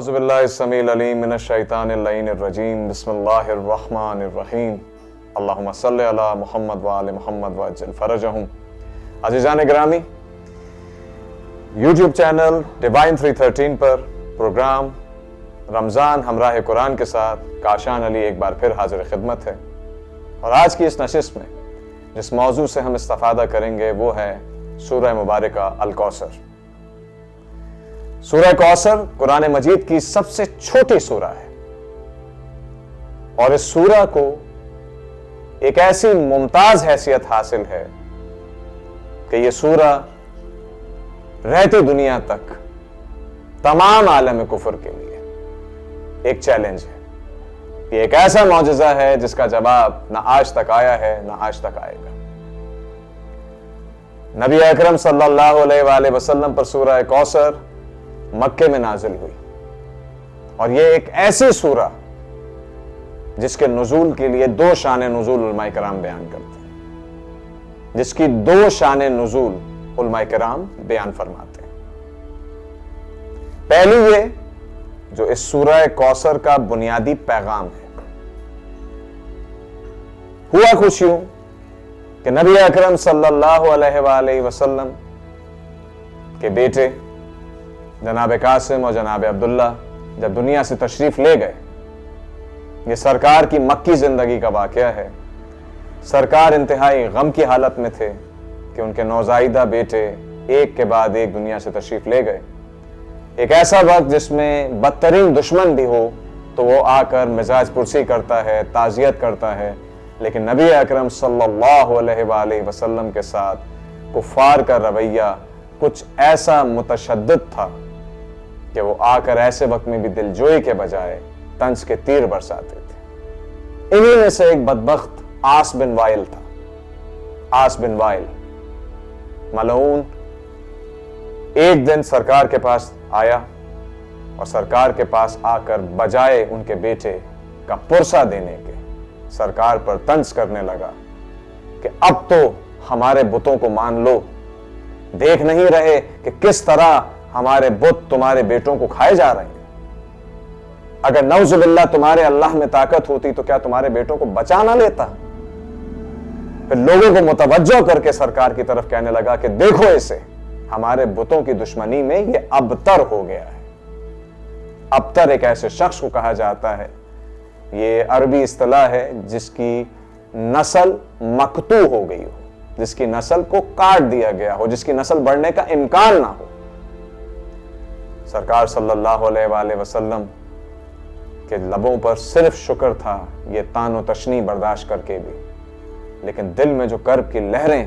اعوذ باللہ السمیع العلیم من الشیطان اللعین الرجیم بسم اللہ الرحمن الرحیم اللہم صلی علی محمد وآل محمد وعجل فرجہم۔ عزیزان گرامی، یوٹیوب چینل ڈیوائن 313 پر پروگرام رمضان ہمراہ قرآن کے ساتھ کاشان علی ایک بار پھر حاضر خدمت ہے، اور آج کی اس نشست میں جس موضوع سے ہم استفادہ کریں گے وہ ہے سورہ مبارکہ الکوثر۔ سورہ کوثر قرآن مجید کی سب سے چھوٹی سورہ ہے، اور اس سورہ کو ایک ایسی ممتاز حیثیت حاصل ہے کہ یہ سورہ رہتی دنیا تک تمام عالم کفر کے لیے ایک چیلنج ہے۔ یہ ایک ایسا معجزہ ہے جس کا جواب نہ آج تک آیا ہے نہ آج تک آئے گا۔ نبی اکرم صلی اللہ علیہ وآلہ وسلم پر سورہ کوثر مکے میں نازل ہوئی، اور یہ ایک ایسی سورہ جس کے نزول کے لیے دو شان نزول علماء کرام بیان کرتے ہیں، جس کی دو شان نزول علماء کرام بیان فرماتے ہیں۔ پہلی یہ جو اس سورہ کوثر کا بنیادی پیغام ہے، ہوا کچھ یوں کہ نبی اکرم صلی اللہ علیہ وآلہ وسلم کے بیٹے جناب قاسم اور جناب عبداللہ جب دنیا سے تشریف لے گئے، یہ سرکار کی مکی زندگی کا واقعہ ہے۔ سرکار انتہائی غم کی حالت میں تھے کہ ان کے نوزائیدہ بیٹے ایک کے بعد ایک دنیا سے تشریف لے گئے۔ ایک ایسا وقت جس میں بدترین دشمن بھی ہو تو وہ آ کر مزاج پرسی کرتا ہے، تعزیت کرتا ہے، لیکن نبی اکرم صلی اللہ علیہ وآلہ وسلم کے ساتھ کفار کا رویہ کچھ ایسا متشدد تھا کہ وہ آ کر ایسے وقت میں بھی دلجوئی کے بجائے طنز کے تیر برساتے تھے۔ انہی میں سے ایک بدبخت عاص بن وائل تھا۔ عاص بن وائل ملعون ایک دن سرکار کے پاس آیا، اور سرکار کے پاس آ کر بجائے ان کے بیٹے کا پرسہ دینے کے سرکار پر طنز کرنے لگا کہ اب تو ہمارے بتوں کو مان لو، دیکھ نہیں رہے کہ کس طرح ہمارے بت تمہارے بیٹوں کو کھائے جا رہے ہیں؟ اگر نعوذ باللہ تمہارے اللہ میں طاقت ہوتی تو کیا تمہارے بیٹوں کو بچا نہ لیتا؟ پھر لوگوں کو متوجہ کر کے سرکار کی طرف کہنے لگا کہ دیکھو اسے، ہمارے بتوں کی دشمنی میں یہ ابتر ہو گیا ہے۔ ابتر ایک ایسے شخص کو کہا جاتا ہے، یہ عربی اصطلاح ہے جس کی نسل مقطوع ہو گئی ہو، جس کی نسل کو کاٹ دیا گیا ہو، جس کی نسل بڑھنے کا امکان نہ ہو۔ سرکار صلی اللہ علیہ وآلہ وسلم کے لبوں پر صرف شکر تھا، یہ طعن و تشنیع برداشت کر کے بھی، لیکن دل میں جو کرب کی لہریں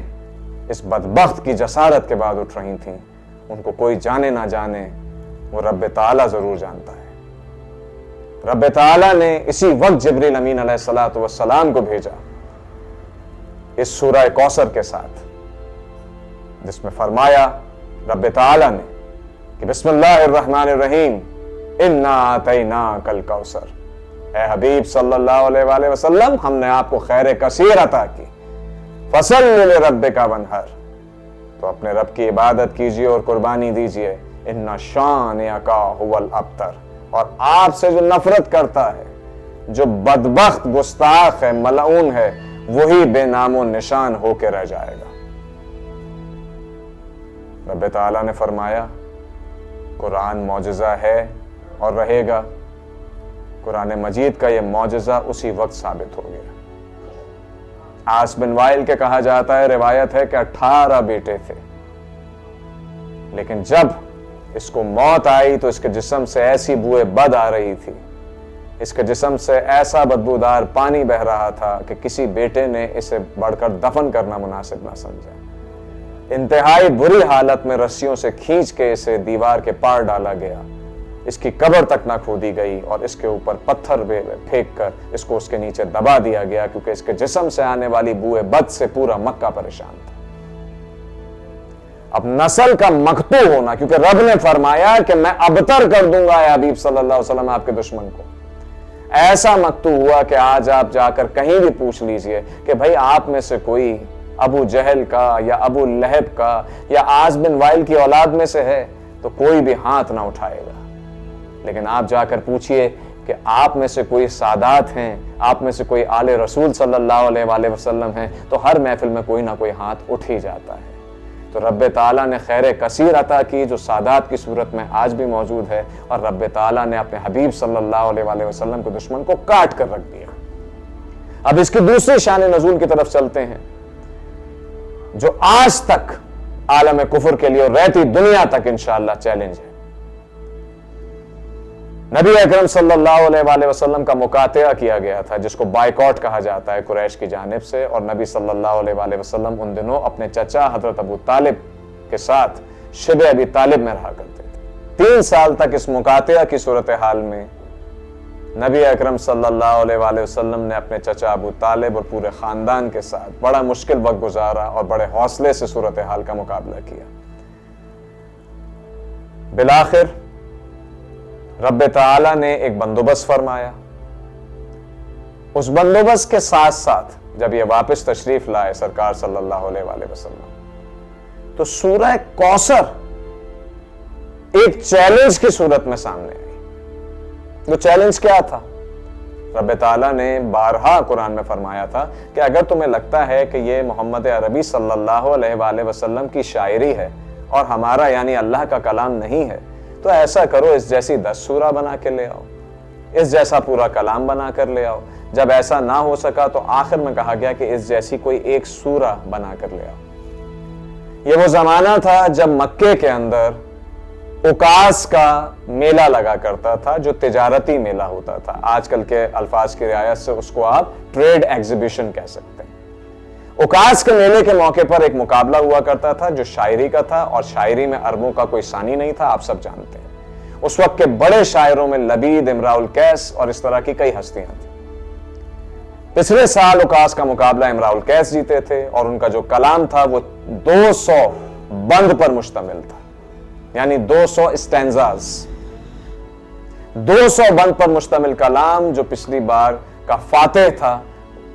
اس بدبخت کی جسارت کے بعد اٹھ رہی تھیں، ان کو کوئی جانے نہ جانے، وہ رب تعالیٰ ضرور جانتا ہے۔ رب تعالیٰ نے اسی وقت جبریل امین علیہ السلام کو بھیجا اس سورہ کوثر کے ساتھ، جس میں فرمایا رب تعالیٰ نے کہ بسم اللہ الرحمن الرحیم انا اعطیناک الکوثر، اے حبیب صلی اللہ علیہ وآلہ وسلم ہم نے آپ کو خیر کثیر عطا کی، فصل لربک وانحر، تو اپنے رب کی عبادت کیجئے اور قربانی دیجئے، ان شانئک ھو الابتر، اور آپ سے جو نفرت کرتا ہے، جو بدبخت گستاخ ہے، ملعون ہے، وہی بے نام و نشان ہو کے رہ جائے گا۔ رب تعالیٰ نے فرمایا قرآن معجزہ ہے اور رہے گا۔ قرآن مجید کا یہ معجزہ اسی وقت ثابت ہو گیا۔ عاص بن وائل کے کہا جاتا ہے، روایت ہے کہ 18 بیٹے تھے، لیکن جب اس کو موت آئی تو اس کے جسم سے ایسی بوئے بد آ رہی تھی، اس کے جسم سے ایسا بدبودار پانی بہ رہا تھا کہ کسی بیٹے نے اسے بڑھ کر دفن کرنا مناسب نہ سمجھا۔ انتہائی بری حالت میں رسیوں سے کھینچ کے اسے دیوار کے پار ڈالا گیا، اس کی قبر تک نہ کھودی گئی، اور اس کے اوپر پتھر پھینک کر اس کو اس کے نیچے دبا دیا گیا، کیونکہ اس کے جسم سے آنے والی بوئے بد سے پورا مکہ پریشان تھا۔ اب نسل کا مقطوع ہونا، کیونکہ رب نے فرمایا کہ میں ابتر کر دوں گا اے حبیب صلی اللہ علیہ وسلم آپ کے دشمن کو، ایسا مقطوع ہوا کہ آج آپ جا کر کہیں بھی پوچھ لیجئے کہ بھائی آپ میں سے کوئی ابو جہل کا یا ابو لہب کا یا عاص بن وائل کی اولاد میں سے ہے، تو کوئی بھی ہاتھ نہ اٹھائے گا۔ لیکن آپ جا کر پوچھئے کہ آپ میں سے کوئی سادات ہیں، آپ میں سے کوئی آل رسول صلی اللہ علیہ وآلہ وسلم ہیں، تو ہر محفل میں کوئی نہ کوئی ہاتھ اٹھ ہی جاتا ہے۔ تو رب تعالیٰ نے خیر کثیر عطا کی جو سادات کی صورت میں آج بھی موجود ہے، اور رب تعالیٰ نے اپنے حبیب صلی اللہ علیہ وآلہ وسلم کے دشمن کو کاٹ کر رکھ دیا۔ اب اس کی دوسری شان نزول کی طرف چلتے ہیں، جو آج تک عالم کفر کے لیے اور رہتی دنیا تک انشاءاللہ چیلنج ہے۔ نبی اکرم صلی اللہ علیہ وآلہ وسلم کا مقاطعہ کیا گیا تھا، جس کو بائیکاٹ کہا جاتا ہے قریش کی جانب سے، اور نبی صلی اللہ علیہ وآلہ وسلم ان دنوں اپنے چچا حضرت ابو طالب کے ساتھ شبہ ابی طالب میں رہا کرتے تھے۔ 3 سال تک اس مقاطعہ کی صورتحال میں نبی اکرم صلی اللہ علیہ وآلہ وسلم نے اپنے چچا ابو طالب اور پورے خاندان کے ساتھ بڑا مشکل وقت گزارا اور بڑے حوصلے سے صورتحال کا مقابلہ کیا۔ بالآخر رب تعالیٰ نے ایک بندوبست فرمایا۔ اس بندوبست کے ساتھ ساتھ جب یہ واپس تشریف لائے سرکار صلی اللہ علیہ وآلہ وسلم، تو سورہ کوثر ایک چیلنج کی صورت میں سامنے آئی۔ وہ چیلنج کیا تھا؟ رب تعالیٰ نے بارہا قرآن میں فرمایا تھا کہ اگر تمہیں لگتا ہے کہ یہ محمد عربی صلی اللہ علیہ وآلہ وسلم کی شاعری ہے اور ہمارا یعنی اللہ کا کلام نہیں ہے، تو ایسا کرو اس جیسی 10 سورہ بنا کے لے آؤ، اس جیسا پورا کلام بنا کر لے آؤ۔ جب ایسا نہ ہو سکا تو آخر میں کہا گیا کہ اس جیسی کوئی ایک سورہ بنا کر لے آؤ۔ یہ وہ زمانہ تھا جب مکے کے اندر اوکاس کا میلہ لگا کرتا تھا، جو تجارتی میلہ ہوتا تھا۔ آج کل کے الفاظ کی رعایت سے اس کو آپ ٹریڈ ایگزیبیشن کہہ سکتے ہیں۔ اوکاس کے میلے کے موقع پر ایک مقابلہ ہوا کرتا تھا جو شاعری کا تھا، اور شاعری میں عربوں کا کوئی ثانی نہیں تھا، آپ سب جانتے ہیں۔ اس وقت کے بڑے شاعروں میں لبید، امراء القیس اور اس طرح کی کئی ہستیاں تھیں۔ پچھلے سال اوکاس کا مقابلہ امراء القیس جیتے تھے، اور ان کا جو کلام تھا وہ 200 بند پر مشتمل تھا، یعنی 200 اسٹینزاز، 200 بند پر مشتمل کلام، جو پچھلی بار کا فاتح تھا۔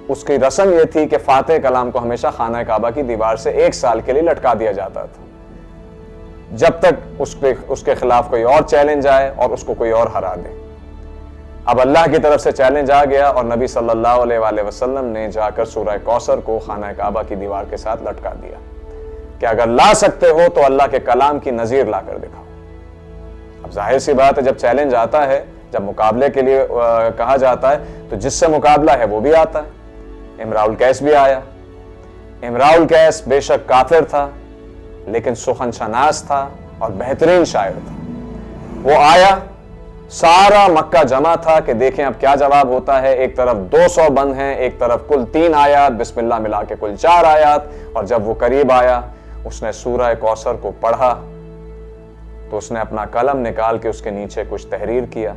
اس کی رسم یہ تھی کہ فاتح کلام کو ہمیشہ خانہ کعبہ کی دیوار سے 1 سال کے لیے لٹکا دیا جاتا تھا، جب تک اس کے خلاف کوئی اور چیلنج آئے اور اس کو کوئی اور ہرا دے۔ اب اللہ کی طرف سے چیلنج آ گیا، اور نبی صلی اللہ علیہ وآلہ وسلم نے جا کر سورہ کوثر کو خانہ کعبہ کی دیوار کے ساتھ لٹکا دیا کہ اگر لا سکتے ہو تو اللہ کے کلام کی نظیر لا کر دکھاؤ۔ اب ظاہر سی بات ہے، جب چیلنج آتا ہے، جب مقابلے کے لیے کہا جاتا ہے، تو جس سے مقابلہ ہے وہ بھی آتا ہے۔ امراء القیس بھی آیا۔ امراء القیس بے شک کافر تھا، لیکن سخن شناس تھا اور بہترین شاعر تھا۔ وہ آیا، سارا مکہ جمع تھا کہ دیکھیں اب کیا جواب ہوتا ہے۔ ایک طرف 200 بند ہیں، ایک طرف کل 3 آیات، بسم اللہ ملا کے کل 4 آیات۔ اور جب وہ قریب آیا، اس نے سورہ کوثر کو پڑھا، تو اس نے اپنا قلم نکال کے اس کے نیچے کچھ تحریر کیا،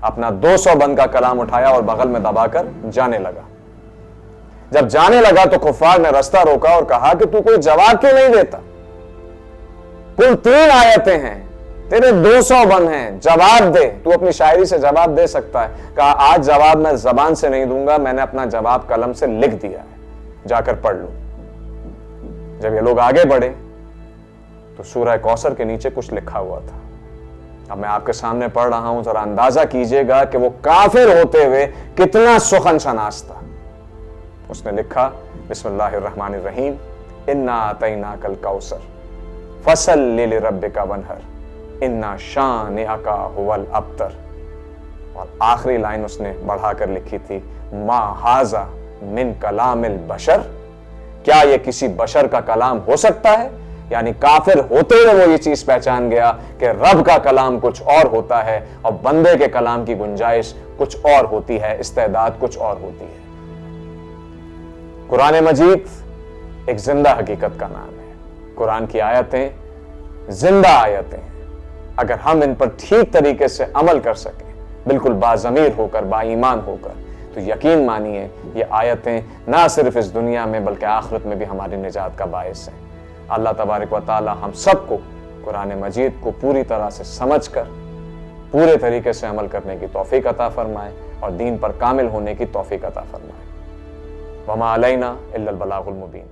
اپنا 200 بند کا کلام اٹھایا اور بغل میں دبا کر جانے لگا۔ جب جانے لگا تو کفار نے رستہ روکا اور کہا کہ تو کوئی جواب کیوں نہیں دیتا؟ کل 3 آیتیں ہیں، تیرے 200 بند ہیں، جواب دے، تو اپنی شاعری سے جواب دے سکتا ہے۔ کہا آج جواب میں زبان سے نہیں دوں گا، میں نے اپنا جواب قلم سے لکھ دیا ہے، جا کر پڑھ لو۔ جب یہ لوگ آگے بڑھے تو سورہ کوثر کے نیچے کچھ لکھا ہوا تھا۔ اب میں آپ کے سامنے پڑھ رہا ہوں، ذرا اندازہ کیجئے گا کہ وہ کافر ہوتے ہوئے کتنا سخن شناس تھا۔ اس نے لکھا، بسم اللہ الرحمن الرحیم، انا اعطیناک الکوثر فصل لربک وانحر ان شانئک ھو الابتر۔ اور آخری لائن اس نے بڑھا کر لکھی تھی، ما ھذا من کلام البشر، کیا یہ کسی بشر کا کلام ہو سکتا ہے؟ یعنی کافر ہوتے ہوئے وہ یہ چیز پہچان گیا کہ رب کا کلام کچھ اور ہوتا ہے اور بندے کے کلام کی گنجائش کچھ اور ہوتی ہے، استعداد کچھ اور ہوتی ہے۔ قرآن مجید ایک زندہ حقیقت کا نام ہے۔ قرآن کی آیتیں زندہ آیتیں ہیں۔ اگر ہم ان پر ٹھیک طریقے سے عمل کر سکیں، بالکل باضمیر ہو کر، با ایمان ہو کر، تو یقین مانیے یہ آیتیں نہ صرف اس دنیا میں بلکہ آخرت میں بھی ہماری نجات کا باعث ہیں۔ اللہ تبارک و تعالی ہم سب کو قرآن مجید کو پوری طرح سے سمجھ کر پورے طریقے سے عمل کرنے کی توفیق عطا فرمائے اور دین پر کامل ہونے کی توفیق عطا فرمائے۔ وما علینا الا البلاغ المبین۔